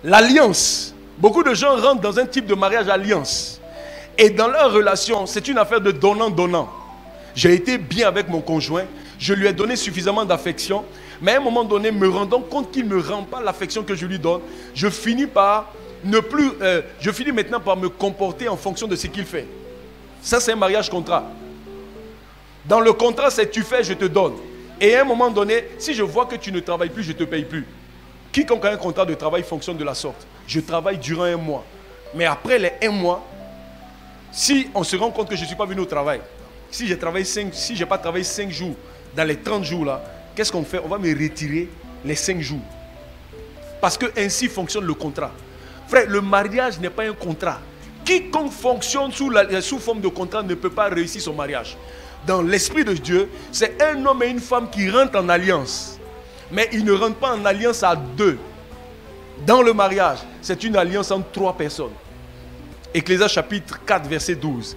L'alliance. Beaucoup de gens rentrent dans un type de mariage alliance. Et dans leur relation, c'est une affaire de donnant-donnant. J'ai été bien avec mon conjoint, je lui ai donné suffisamment d'affection, mais à un moment donné, me rendant compte qu'il ne me rend pas l'affection que je lui donne, je finis maintenant par me comporter en fonction de ce qu'il fait. Ça, c'est un mariage contrat. Dans le contrat, c'est tu fais, je te donne. Et à un moment donné, si je vois que tu ne travailles plus, je ne te paye plus. Quiconque a un contrat de travail fonctionne de la sorte. Je travaille durant 1 mois. Mais après les 1 mois, si on se rend compte que je ne suis pas venu au travail, si je n'ai pas travaillé 5 jours, dans les 30 jours là, qu'est-ce qu'on fait? On va me retirer les 5 jours. Parce que ainsi fonctionne le contrat. Frère, le mariage n'est pas un contrat. Quiconque fonctionne sous forme de contrat ne peut pas réussir son mariage. Dans l'esprit de Dieu, c'est un homme et une femme qui rentrent en alliance. Mais ils ne rentrent pas en alliance à 2. Dans le mariage, c'est une alliance entre 3 personnes. Ecclésiaste chapitre 4, verset 12.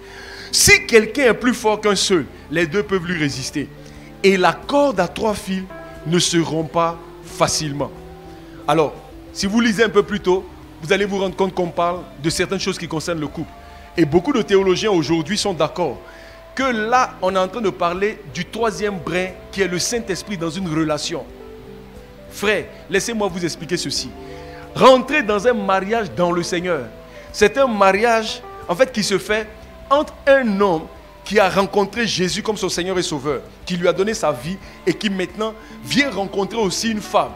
Si quelqu'un est plus fort qu'un seul, les 2 peuvent lui résister. Et la corde à 3 fils ne se rompt pas facilement. Alors, si vous lisez un peu plus tôt, vous allez vous rendre compte qu'on parle de certaines choses qui concernent le couple. Et beaucoup de théologiens aujourd'hui sont d'accord que là, on est en train de parler du 3e brin qui est le Saint-Esprit dans une relation. Frère, laissez-moi vous expliquer ceci. Rentrer dans un mariage dans le Seigneur, c'est un mariage en fait qui se fait entre un homme qui a rencontré Jésus comme son Seigneur et Sauveur, qui lui a donné sa vie et qui maintenant vient rencontrer aussi une femme.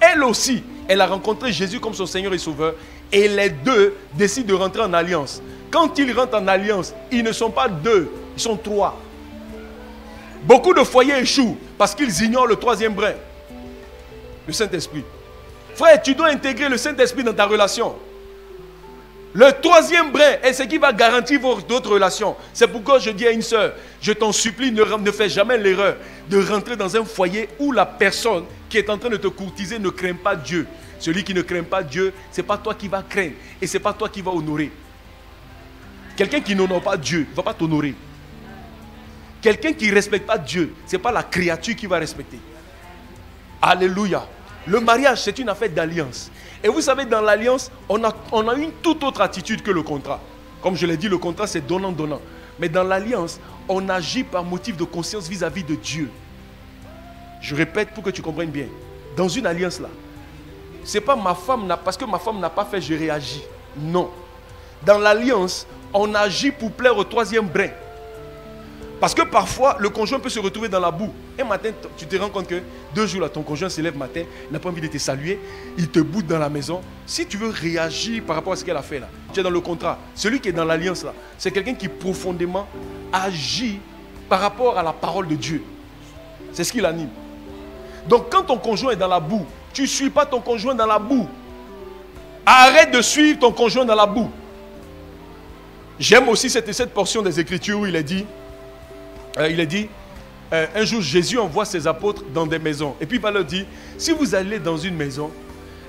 Elle aussi, elle a rencontré Jésus comme son Seigneur et Sauveur et les 2 décident de rentrer en alliance. Quand ils rentrent en alliance, ils ne sont pas 2, ils sont 3. Beaucoup de foyers échouent parce qu'ils ignorent le 3e brin, le Saint-Esprit. Frère, tu dois intégrer le Saint-Esprit dans ta relation. Le 3e brin est ce qui va garantir d'autres relations. C'est pourquoi je dis à une soeur, je t'en supplie, ne fais jamais l'erreur de rentrer dans un foyer où la personne qui est en train de te courtiser ne craint pas Dieu. Celui qui ne craint pas Dieu, ce n'est pas toi qui vas craindre et ce n'est pas toi qui vas honorer. Quelqu'un qui n'honore pas Dieu ne va pas t'honorer. Quelqu'un qui ne respecte pas Dieu, ce n'est pas la créature qui va respecter. Alléluia. Le mariage, c'est une affaire d'alliance. Et vous savez, dans l'alliance, on a une toute autre attitude que le contrat. Comme je l'ai dit, le contrat, c'est donnant-donnant. Mais dans l'alliance, on agit par motif de conscience vis-à-vis de Dieu. Je répète pour que tu comprennes bien. Dans une alliance là, c'est pas parce que ma femme n'a pas fait, je réagis. Non. Dans l'alliance, on agit pour plaire au 3e brin. Parce que parfois, le conjoint peut se retrouver dans la boue. Un matin, tu te rends compte que 2 jours là, ton conjoint se lève matin, il n'a pas envie de te saluer, il te boude dans la maison. Si tu veux réagir par rapport à ce qu'elle a fait là, tu es dans le contrat. Celui qui est dans l'alliance là, c'est quelqu'un qui profondément agit par rapport à la parole de Dieu. C'est ce qui l'anime. Donc quand ton conjoint est dans la boue, tu ne suis pas ton conjoint dans la boue. Arrête de suivre ton conjoint dans la boue. J'aime aussi cette portion des Écritures où il est dit, un jour Jésus envoie ses apôtres dans des maisons. Et puis il va leur dire, si vous allez dans une maison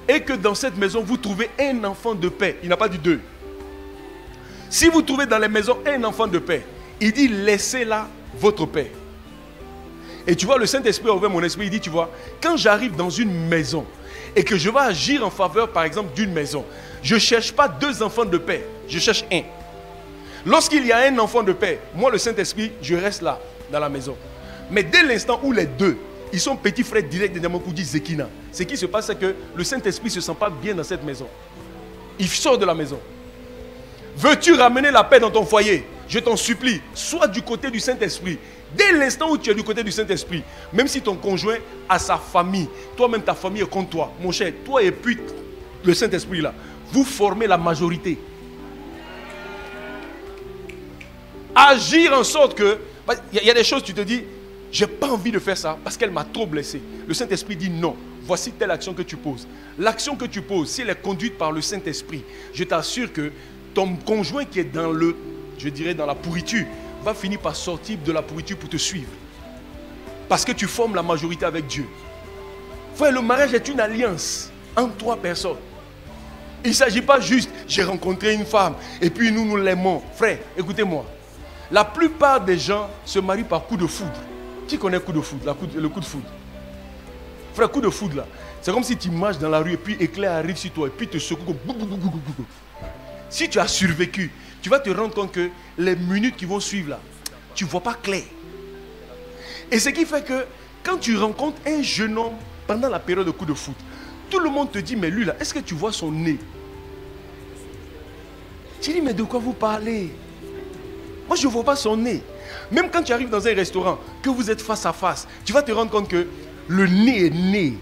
et que dans cette maison vous trouvez un enfant de paix, il n'a pas dit 2. Si vous trouvez dans les maisons un enfant de paix, il dit laissez là votre paix. Et tu vois, le Saint-Esprit a ouvert mon esprit, il dit, tu vois, quand j'arrive dans une maison et que je vais agir en faveur par exemple d'une maison, je ne cherche pas 2 enfants de paix, je cherche un. Lorsqu'il y a un enfant de paix, moi le Saint-Esprit, je reste là, dans la maison. Mais dès l'instant où les 2, ils sont petits frères directs de Namakoudi Zekina, ce qui se passe, c'est que le Saint-Esprit ne se sent pas bien dans cette maison. Il sort de la maison. Veux-tu ramener la paix dans ton foyer? Je t'en supplie, sois du côté du Saint-Esprit. Dès l'instant où tu es du côté du Saint-Esprit, même si ton conjoint a sa famille, toi-même ta famille est contre toi, mon cher, toi et puis le Saint-Esprit là, vous formez la majorité. Agir en sorte que, il y a des choses, tu te dis, j'ai pas envie de faire ça parce qu'elle m'a trop blessé. Le Saint-Esprit dit non, voici telle action que tu poses. L'action que tu poses, si elle est conduite par le Saint-Esprit, je t'assure que ton conjoint qui est dans dans la pourriture, va finir par sortir de la pourriture pour te suivre. Parce que tu formes la majorité avec Dieu. Frère, le mariage est une alliance entre 3 personnes. Il ne s'agit pas juste, j'ai rencontré une femme et puis nous l'aimons. Frère, écoutez-moi. La plupart des gens se marient par coup de foudre. Qui connaît coup de foudre, le coup de foudre? Frère, coup de foudre là. C'est comme si tu marches dans la rue et puis éclair arrive sur toi et puis te secoue comme bou, bou, bou, bou, bou, bou. Si tu as survécu, tu vas te rendre compte que les minutes qui vont suivre là, tu ne vois pas clair. Et ce qui fait que quand tu rencontres un jeune homme pendant la période de coup de foot, tout le monde te dit, mais lui là, est-ce que tu vois son nez? Tu dis, mais de quoi vous parlez? Moi, je ne vois pas son nez. Même quand tu arrives dans un restaurant, que vous êtes face à face, tu vas te rendre compte que le nez est né.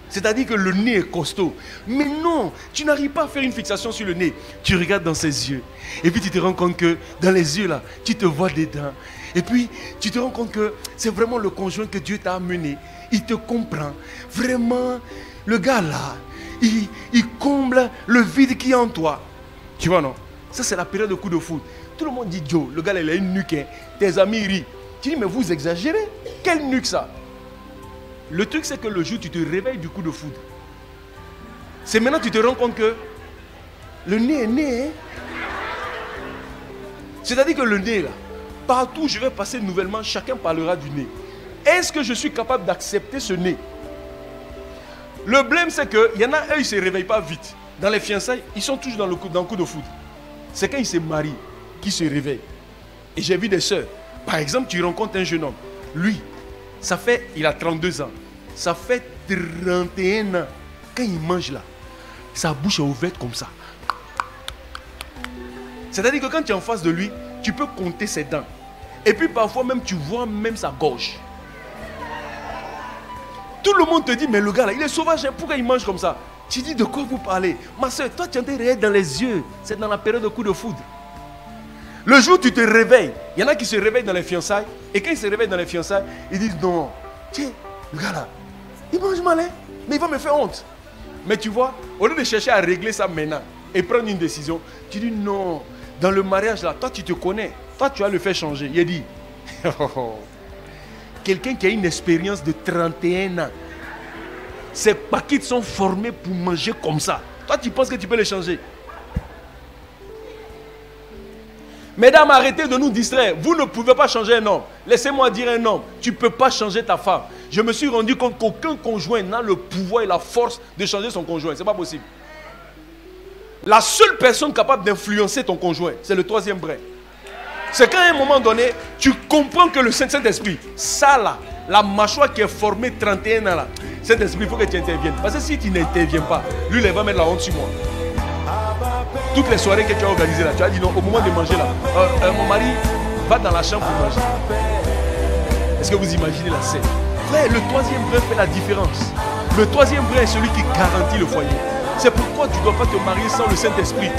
C'est-à-dire que le nez est costaud. Mais non, tu n'arrives pas à faire une fixation sur le nez. Tu regardes dans ses yeux. Et puis tu te rends compte que dans les yeux là, tu te vois dedans. Et puis tu te rends compte que c'est vraiment le conjoint que Dieu t'a amené. Il te comprend. Vraiment, le gars là, il comble le vide qui est en toi. Tu vois non? Ça c'est la période de coup de foot. Tout le monde dit Joe, le gars là, il a une nuque. Hein. Tes amis rient. Tu dis mais vous exagérez. Quelle nuque ça? Le truc c'est que le jour tu te réveilles du coup de foudre, c'est maintenant que tu te rends compte que le nez est né. Hein? C'est-à-dire que le nez là, partout où je vais passer nouvellement, chacun parlera du nez. Est-ce que je suis capable d'accepter ce nez? Le blême c'est qu'il y en a un, ils ne se réveillent pas vite. Dans les fiançailles, ils sont toujours dans le coup de foudre. C'est quand ils se marient qu'ils se réveillent. Et j'ai vu des sœurs. Par exemple, tu rencontres un jeune homme. Lui, il a 32 ans. Ça fait 31 ans. Quand il mange là, sa bouche est ouverte comme ça. C'est-à-dire que quand tu es en face de lui, tu peux compter ses dents. Et puis parfois même, tu vois même sa gorge. Tout le monde te dit, mais le gars là, il est sauvage. Pourquoi il mange comme ça? Tu dis, de quoi vous parlez? Ma soeur, toi tu as des réels dans les yeux. C'est dans la période de coup de foudre. Le jour où tu te réveilles, il y en a qui se réveillent dans les fiançailles. Et quand ils se réveillent dans les fiançailles, ils disent non. Tiens, le gars là, il mange mal, hein, mais il va me faire honte. Mais tu vois, au lieu de chercher à régler ça maintenant et prendre une décision, tu dis non. Dans le mariage là, toi tu te connais. Toi tu vas le faire changer. Il a dit, quelqu'un qui a une expérience de 31 ans, ses paquets sont formés pour manger comme ça. Toi tu penses que tu peux les changer? Mesdames, arrêtez de nous distraire. Vous ne pouvez pas changer un homme. Laissez-moi dire un homme. Tu ne peux pas changer ta femme. Je me suis rendu compte qu'aucun conjoint n'a le pouvoir et la force de changer son conjoint. Ce n'est pas possible. La seule personne capable d'influencer ton conjoint, c'est le troisième brin. C'est qu'à un moment donné, tu comprends que le Saint-Esprit, ça là, la mâchoire qui est formée 31 ans là, Saint-Esprit, il faut que tu interviennes. Parce que si tu n'interviens pas, lui, il va mettre la honte sur moi. Toutes les soirées que tu as organisées là, tu as dit non, au moment de manger là, mon mari va dans la chambre pour manger. Est-ce que vous imaginez la scène? Frère, le troisième brin fait la différence. Le troisième brin est celui qui garantit le foyer. C'est pourquoi tu ne dois pas te marier sans le Saint-Esprit.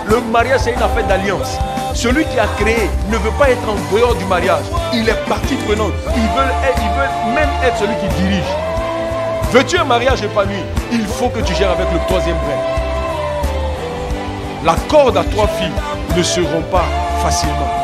Le mariage, c'est une affaire d'alliance. Celui qui a créé ne veut pas être en dehors du mariage. Il est partie prenante. Il veut même être celui qui dirige. Veux-tu un mariage épanoui? Il faut que tu gères avec le troisième brin. La corde à 3 filles ne se rompt pas facilement.